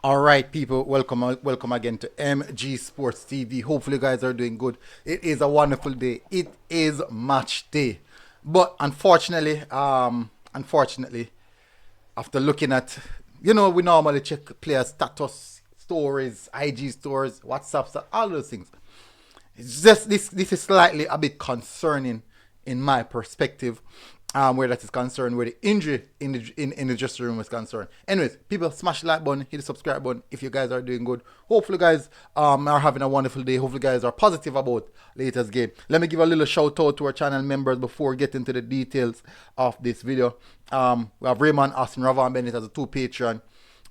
All right, people, welcome again to MG Sports TV. Hopefully, you guys are doing good. It is a wonderful day. It is match day, but unfortunately, after looking at, we normally check player status, stories, IG stories, WhatsApps, all those things. It's just this is slightly a bit concerning in my perspective, where that is concerned, where the injury in the dressing room is concerned. Anyways, people, smash the like button, hit the subscribe button if you guys are doing good. Hopefully, guys are having a wonderful day. Hopefully, guys are positive about latest game. Let me give a little shout out to our channel members before getting to the details of this video. We have Raymond, Austin, Ravan Bennett as a two Patreon.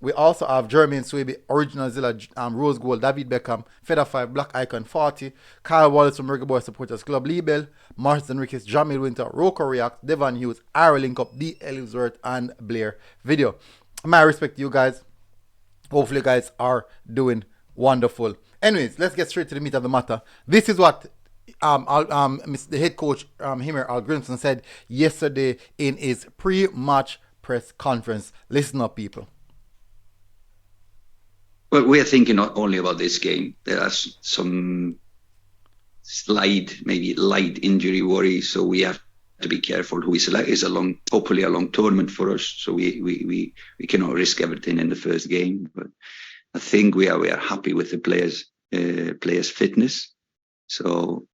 We also have Jermaine Swaby, Original Zilla, Rose Gold, David Beckham, Feather 5, Black Icon 40, Kyle Wallace from Reggae Boyz Supporters Club, Lee Bell, Marston Ricketts, Jamil Winter, Roko React, Devon Hughes, Ara Link Up, D. Ellsworth, and Blair Video. My respect to you guys. Hopefully, you guys are doing wonderful. Let's get straight to the meat of the matter. This is what the head coach, Himer Al Grimson, said yesterday in his pre-match press conference. Listen up, people. Well, we are thinking not only about this game. There are some maybe light injury worries, so we have to be careful. Who is hopefully a long tournament for us, so we cannot risk everything in the first game. But I think we are happy with the players' fitness. So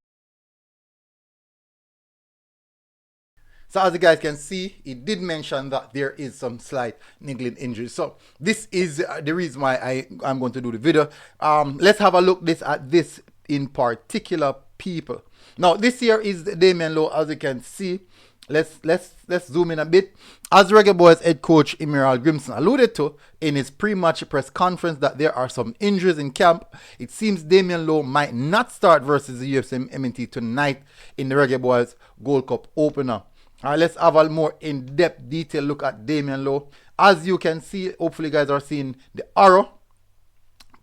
as you guys can see, he did mention that there is some slight niggling injuries. So this is the reason why I'm going to do the video. Let's have a look at this in particular, people. Now, this here is Damian Lowe, as you can see. Let's zoom in a bit. As Reggae Boyz head coach Emerald Grimson alluded to in his pre-match press conference that there are some injuries in camp. It seems Damian Lowe might not start versus the usmnt tonight in the Reggae Boyz Gold Cup opener. Let's have a more in-depth detail look at Damian Lowe. As you can see, hopefully you guys are seeing the arrow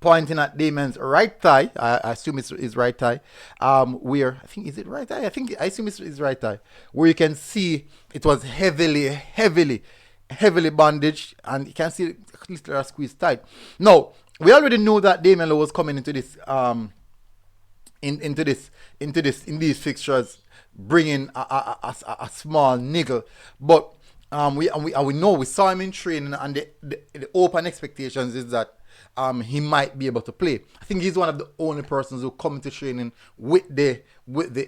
pointing at Damian's right thigh. I assume it's his right thigh. Where, I think, is it right thigh? I assume it's his right thigh. Where you can see it was heavily bandaged, and you can see it literally squeezed tight. Now, we already know that Damian Lowe was coming into this in these fixtures, bringing a small niggle, but we know we saw him in training, and the open expectations is that he might be able to play. I think he's one of the only persons who come into training with the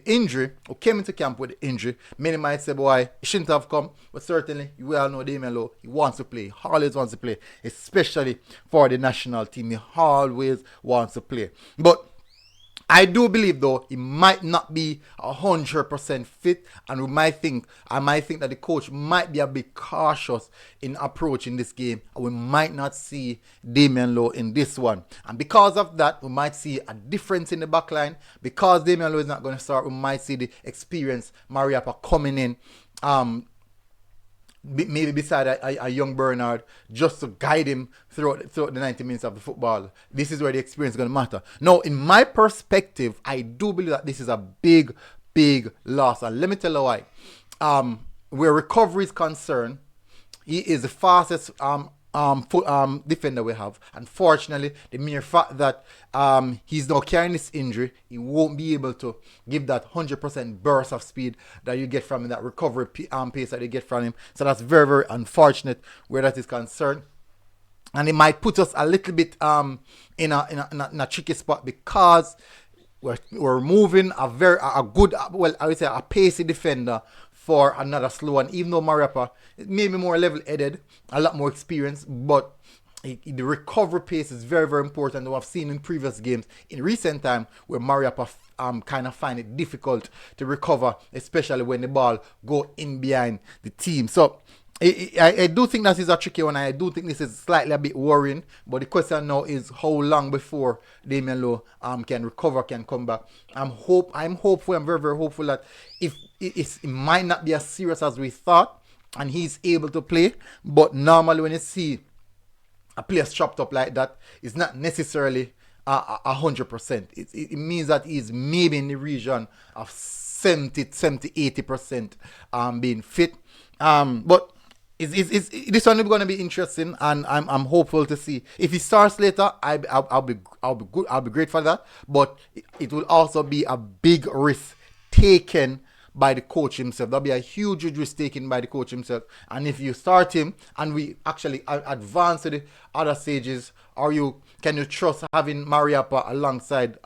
injury, or came into camp with the injury. Many might say, boy, he shouldn't have come, but certainly we all know Damian Lowe. He wants to play, always wants to play, especially for the national team. He always wants to play, but I do believe, though, he might not be 100% fit, and I might think that the coach might be a bit cautious in approaching this game, and we might not see Damian Lowe in this one. And because of that, we might see a difference in the back line. Because Damian Lowe is not going to start, we might see the experienced Mariappa coming in, maybe beside a young Bernard, just to guide him throughout the 90 minutes of the football. This is where the experience is going to matter. Now, in my perspective, I do believe that this is a big loss. And let me tell you why. Where recovery is concerned, he is the fastest defender we have. Unfortunately, the mere fact that he's now carrying this injury, he won't be able to give that 100% burst of speed that you get from him, that recovery pace that you get from him. So that's very unfortunate where that is concerned. And it might put us a little bit in a tricky spot, because we're moving a good, well, I would say a pacey defender for another slow one. Even though Mariappa may be more level-headed, a lot more experienced, but the recovery pace is very important. I've seen in previous games in recent time where Mariappa kind of find it difficult to recover, especially when the ball go in behind the team. So I do think that is a tricky one. I do think this is slightly a bit worrying, but the question now is how long before Damian Lowe can recover, can come back. I'm hopeful. I'm very hopeful that if it might not be as serious as we thought, and he's able to play. But normally when you see a player strapped up like that, it's not necessarily 100%. It means that he's maybe in the region of 70, 80% being fit. But This one is going to be interesting, and I'm hopeful to see if he starts later. I'll be good. I'll be great for that. But it will also be a big risk taken by the coach himself. That'll be a huge risk taken by the coach himself. And if you start him and we actually advance to the other stages, or can you trust having Mariappa alongside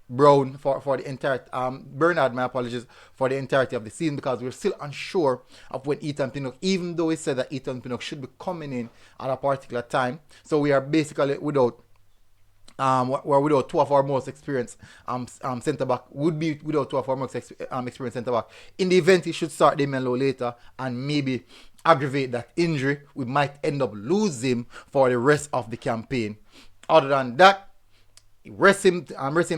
Brown for the entire Bernard, my apologies, for the entirety of the season, because we're still unsure of when Ethan Pinnock, even though he said that Ethan Pinnock should be coming in at a particular time. So we are basically without we're without two of our most experienced centre back, would be without two of our most experienced centre back. In the event he should start Damian Lowe later and maybe aggravate that injury, we might end up losing him for the rest of the campaign. Other than that, rest him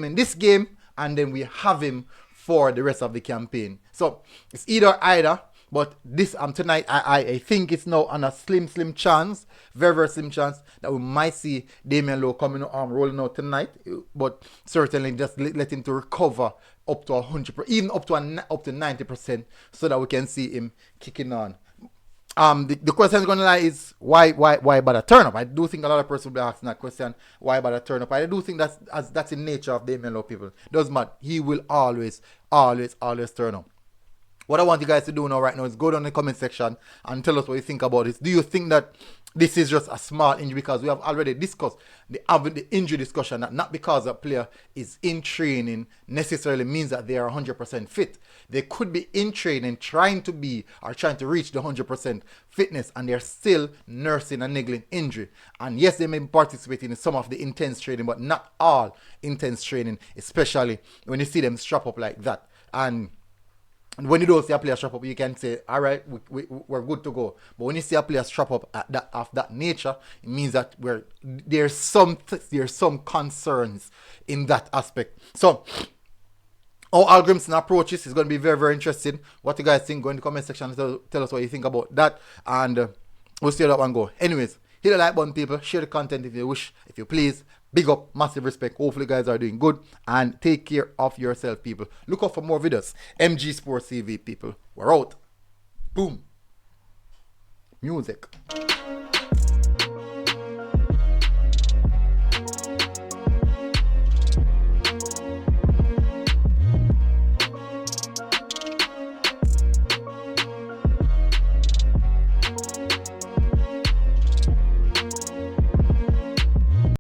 in this game, and then we have him for the rest of the campaign. So it's either. But this tonight, I think it's now on a slim chance, very slim chance that we might see Damian Lowe coming rolling out tonight. But certainly just let him to recover up to 100%, even up to 90%, so that we can see him kicking on. The question is going to lie is why bother turn up? I do think a lot of people will be asking that question, why bother turn up? I do think that's the nature of Damian Lowe, people. Doesn't matter. He will always turn up. What I want you guys to do now right now is go down in the comment section and tell us what you think about this. Do you think that this is just a small injury? Because we have already discussed the injury discussion, that not because a player is in training necessarily means that they are 100% fit. They could be in training trying to reach the 100% fitness, and they're still nursing a niggling injury. And yes, they may be participating in some of the intense training, but not all intense training, especially when you see them strap up like that. And when you don't see a player strap up, you can say, all right, we're good to go. But when you see a player strap up of that nature, it means that there's some concerns in that aspect. So how Al Grimson approaches is going to be very interesting. What you guys think? Go in the comment section and tell us what you think about that, and we'll see how that one go. Anyways, hit the like button, people. Share the content if you wish, if you please. Big up, massive respect. Hopefully you guys are doing good, and take care of yourself, people. Look out for more videos. MG Sports TV, people. We're out. Boom. Music.